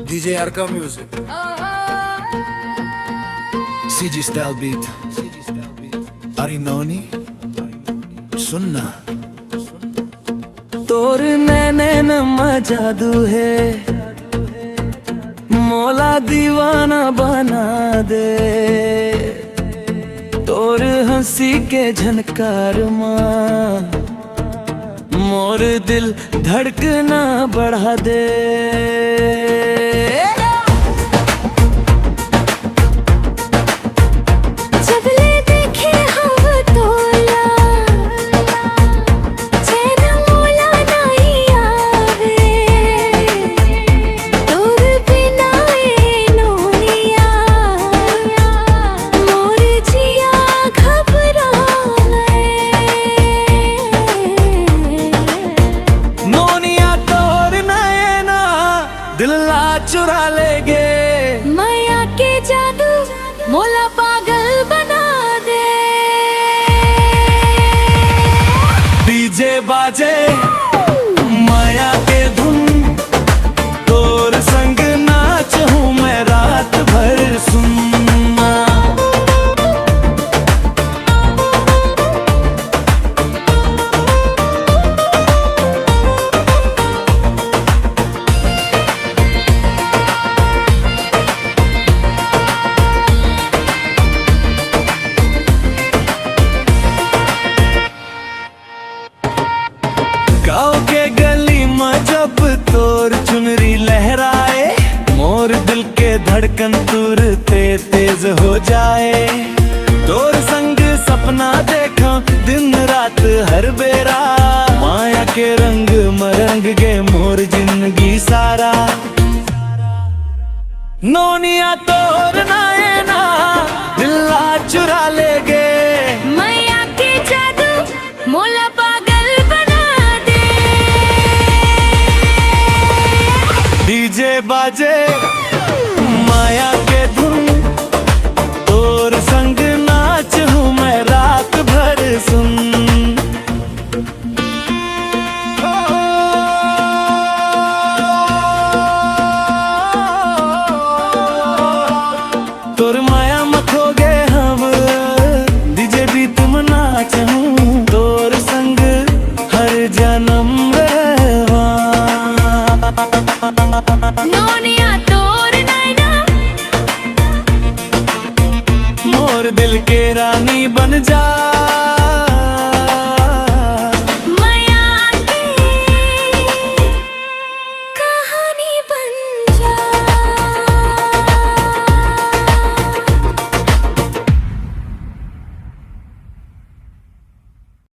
DJ Arka Music, CG Style Beat, Arinoni, सुनना तोर नैन जादू है, मौला दीवाना बना दे। तोर हंसी के झनकार माँ मोर दिल धड़कना बढ़ा दे। दिल्ला चुरा लेगे माया के जादू मोला पागल बना दे। डीजे बाजे माया के धुन, तोर संग नाच हूँ मैं रात भर सुनना। गाँव के गली में जब तोर चुनरी लहराए, मोर दिल के धड़कन तुरते तेज हो जाए। तोर संग सपना देखा दिन रात हर बेरा, माया के रंग मरंग गे मोर जिंदगी सारा। नोनिया तोर नायना दिल्ला चुरा लेगे, माया के जादू मोला पागल बना दे। डीजे बाजे माया के धुन, तोर संग नाच हूँ मैं रात भर सुन।